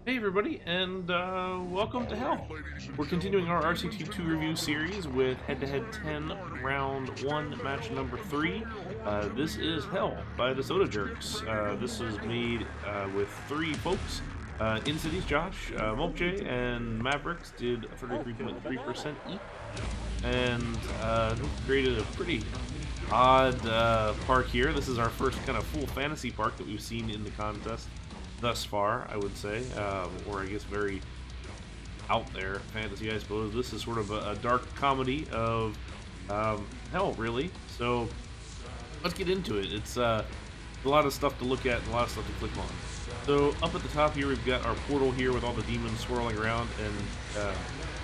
Hey everybody, and welcome to Hell. We're continuing our RCT2 review series with Head-to-Head 10, Round 1, Match number 3. This is Hell by the Soda Jerks. This was made with 3 folks. In Cities, Josh, Mulpje, and Maverix did 33.3% each. And created a pretty odd park here. This is our first kind of full fantasy park that we've seen in the contest thus far, I would say, or I guess very out there fantasy, I suppose. This is sort of a dark comedy of hell, really. So let's get into it. It's a lot of stuff to look at and a lot of stuff to click on. So up at the top here, we've got our portal here with all the demons swirling around, and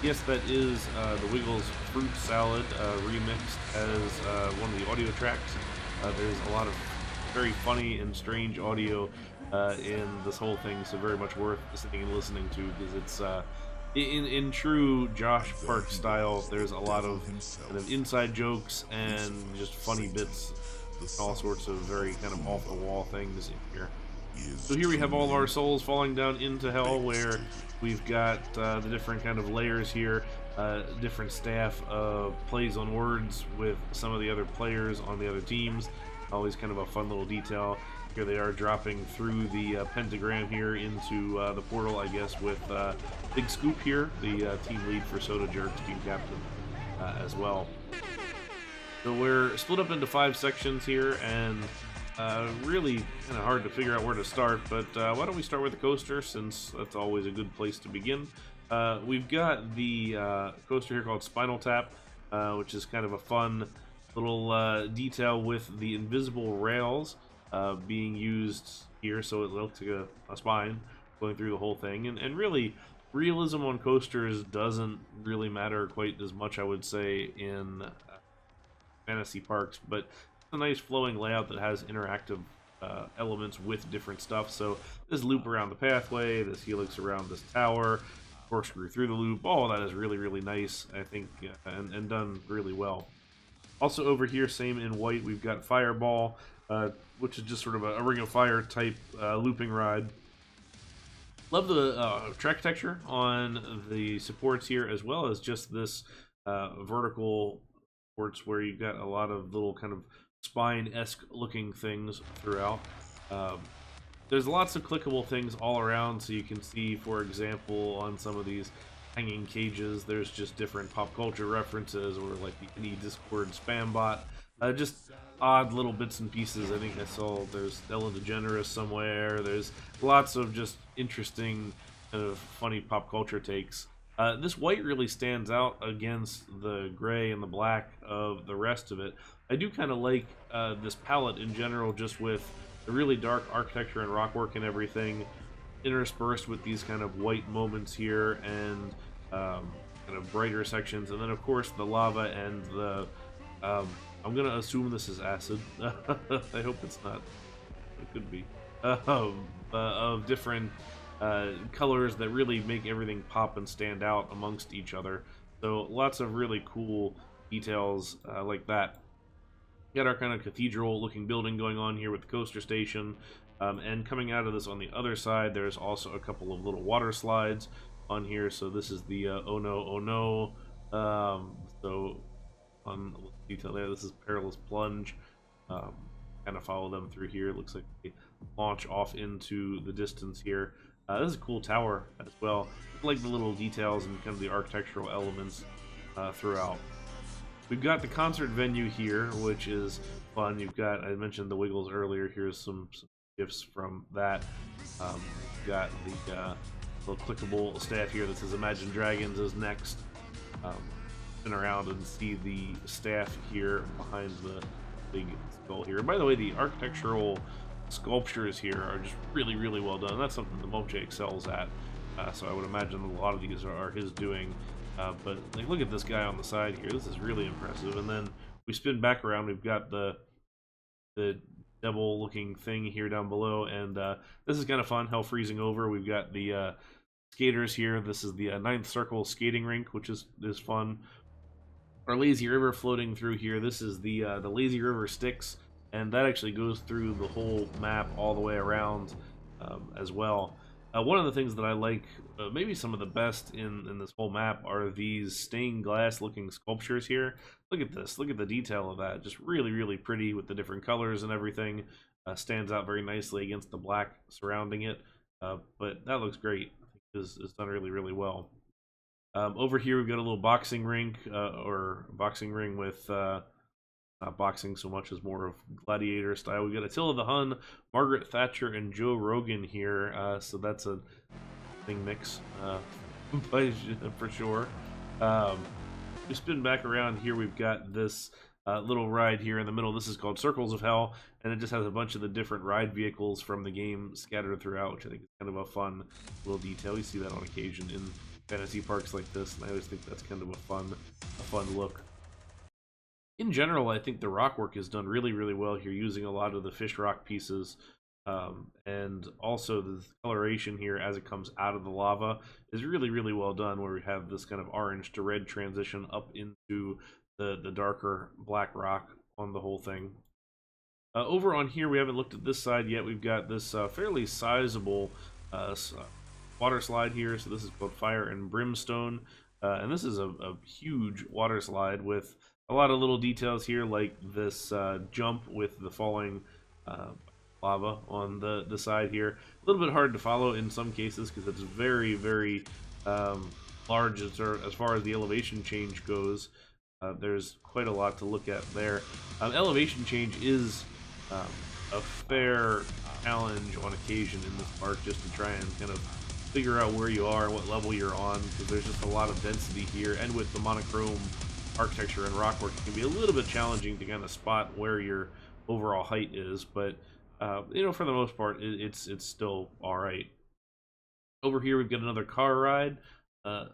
yes, that is the Wiggles fruit salad remixed as one of the audio tracks. There's a lot of very funny and strange audio in this whole thing, so very much worth sitting and listening to, because it's in true Josh Park style. There's a lot of kind of inside jokes and just funny bits, all sorts of very kind of off the wall things in here. So here we have all of our souls falling down into hell, where we've got the different kind of layers here. Different staff plays on words with some of the other players on the other teams. Always kind of a fun little detail. Here they are dropping through the pentagram here into the portal, I guess, with Big Scoop here, the team lead for Soda Jerks, team captain as well. So we're split up into 5 sections here, and really kind of hard to figure out where to start, but why don't we start with the coaster, since that's always a good place to begin. We've got the coaster here called Spinal Tap, which is kind of a fun little detail with the invisible rails being used here, so it looks like a spine going through the whole thing. And really, realism on coasters doesn't really matter quite as much, I would say, in fantasy parks, but it's a nice flowing layout that has interactive elements with different stuff. So this loop around the pathway, this helix around this tower, corkscrew through the loop, all that is really, really nice, I think, and done really well. Also over here, same in white, we've got Fireball, which is just sort of a Ring of Fire type looping ride. Love the track texture on the supports here, as well as just this vertical supports where you've got a lot of little kind of spine-esque looking things throughout. There's lots of clickable things all around, so you can see, for example, on some of these hanging cages, there's just different pop culture references, or like the any Discord spam bot. Just odd little bits and pieces. I think I saw there's Ellen DeGeneres somewhere. There's lots of just interesting kind of funny pop culture takes. This white really stands out against the gray and the black of the rest of it. I do kind of like this palette in general, just with the really dark architecture and rockwork and everything, interspersed with these kind of white moments here, and kind of brighter sections, and then of course the lava and the I'm gonna assume this is acid. I hope it's not. It could be of different colors that really make everything pop and stand out amongst each other. So lots of really cool details like that. Got our kind of cathedral looking building going on here with the coaster station, and coming out of this on the other side, there's also a couple of little water slides on here. So this is the oh no, oh no. So on detail there, this is Perilous Plunge. Kind of follow them through here. It looks like they launch off into the distance here. This is a cool tower as well. I like the little details and kind of the architectural elements throughout. We've got the concert venue here, which is fun. You've got, I mentioned the Wiggles earlier. Here's some gifs from that. We've got the little clickable staff here that says Imagine Dragons is next. Spin around and see the staff here behind the big skull here. And by the way, the architectural sculptures here are just really, really well done. That's something the Mulpje excels at. So I would imagine a lot of these are his doing. But like, look at this guy on the side here. This is really impressive. And then we spin back around. We've got the devil-looking thing here down below, and this is kind of fun. Hell freezing over. We've got the skaters here. This is the Ninth Circle skating rink, which is fun. Our lazy river floating through here. This is the lazy river Styx, and that actually goes through the whole map all the way around as well. One of the things that I like, maybe some of the best in this whole map, are these stained glass looking sculptures here. Look at this. Look at the detail of that. Just really, really pretty with the different colors and everything. Stands out very nicely against the black surrounding it. But that looks great. I think it's done really, really well. Over here, we've got a little boxing rink, or boxing ring with not boxing so much as more of gladiator style. We've got Attila the Hun, Margaret Thatcher, and Joe Rogan here. So that's a thing mix, for sure. We spin back around here. We've got this little ride here in the middle. This is called Circles of Hell, and it just has a bunch of the different ride vehicles from the game scattered throughout, which I think is kind of a fun little detail. You see that on occasion in fantasy parks like this, and I always think that's kind of a fun look. In general, I think the rock work is done really, really well here, using a lot of the fish rock pieces, and also the coloration here as it comes out of the lava is really, really well done, where we have this kind of orange to red transition up into the darker black rock on the whole thing. Over on here, we haven't looked at this side yet. We've got this fairly sizable water slide here. So this is called Fire and Brimstone, and this is a huge water slide with a lot of little details here, like this jump with the falling lava on the side here. A little bit hard to follow in some cases because it's very, very large as far as the elevation change goes. There's quite a lot to look at there. Elevation change is a fair challenge on occasion in this park, just to try and kind of figure out where you are and what level you're on, because there's just a lot of density here, and with the monochrome architecture and rockwork, it can be a little bit challenging to kind of spot where your overall height is, but you know, for the most part, it's still all right. Over here, we've got another car ride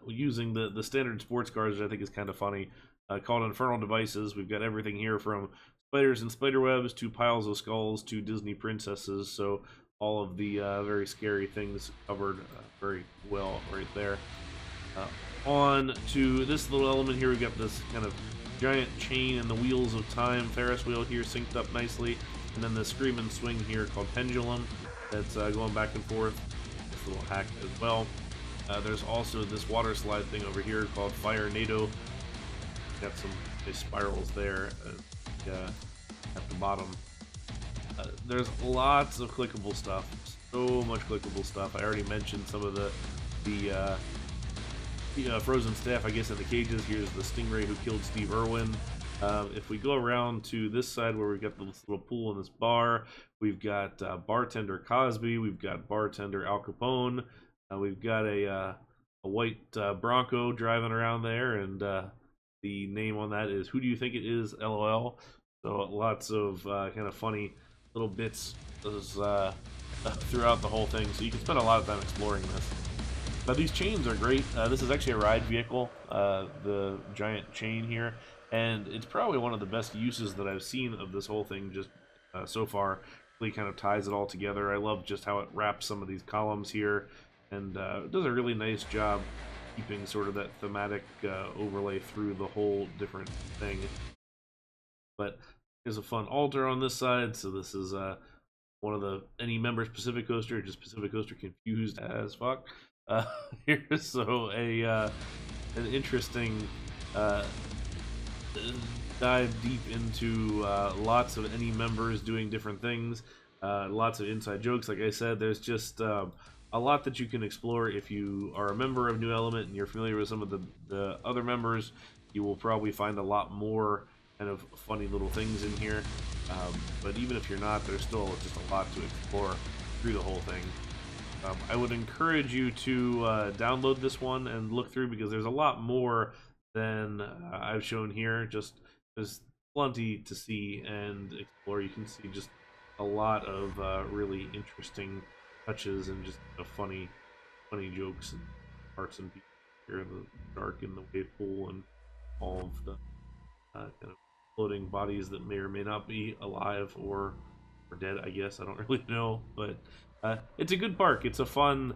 using the standard sports cars, which I think is kind of funny, called Infernal Devices. We've got everything here from spiders and spiderwebs to piles of skulls to Disney princesses, so all of the very scary things covered very well right there. On to this little element here, we've got this kind of giant chain and the wheels of time Ferris wheel here synced up nicely, and then the scream and swing here called Pendulum that's going back and forth. This little hack as well. There's also this water slide thing over here called Fire NATO. Got some nice spirals there at the bottom. There's lots of clickable stuff, so much clickable stuff. I already mentioned some of the frozen staff, I guess, in the cages. Here's the stingray who killed Steve Irwin. If we go around to this side where we've got this little pool in this bar, we've got bartender Cosby, we've got bartender Al Capone, we've got a white Bronco driving around there, and the name on that is Who Do You Think It Is? LOL. So lots of kind of funny little bits throughout the whole thing, so you can spend a lot of time exploring this. Now these chains are great. This is actually a ride vehicle, the giant chain here, and it's probably one of the best uses that I've seen of this whole thing just so far. Really kind of ties it all together. I love just how it wraps some of these columns here, and does a really nice job keeping sort of that thematic overlay through the whole different thing. But there's a fun altar on this side, so this is one of the any members Pacific Coaster, just Pacific Coaster confused as fuck. Here's so an interesting dive deep into lots of any members doing different things, lots of inside jokes. Like I said, there's just a lot that you can explore. If you are a member of New Element and you're familiar with some of the other members, you will probably find a lot more kind of funny little things in here. But even if you're not, there's still just a lot to explore through the whole thing. I would encourage you to download this one and look through, because there's a lot more than I've shown here. Just there's plenty to see and explore. You can see just a lot of really interesting touches and just funny jokes and parts and pieces here in the dark in the wave pool, and all of the kind of floating bodies that may or may not be alive or dead, I guess. I don't really know, but it's a good park. It's a fun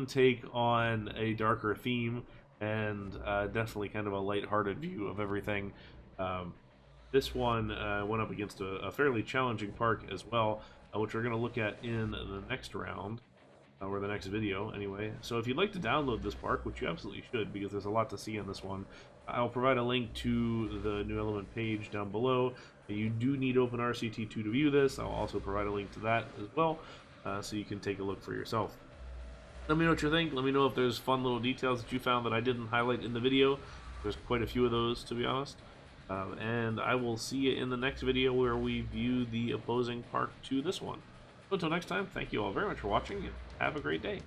take on a darker theme, and definitely kind of a lighthearted view of everything. This one went up against a fairly challenging park as well, which we're going to look at in the next round. or the next video anyway. So if you'd like to download this park, which you absolutely should because there's a lot to see in this one, I'll provide a link to the new element page down below. You do need Open RCT2 to view this. I'll also provide a link to that as well, so you can take a look for yourself. Let me know what you think. Let me know if there's fun little details that you found that I didn't highlight in the video. There's quite a few of those, to be honest. And I will see you in the next video where we view the opposing park to this one. So until next time, thank you all very much for watching, and have a great day.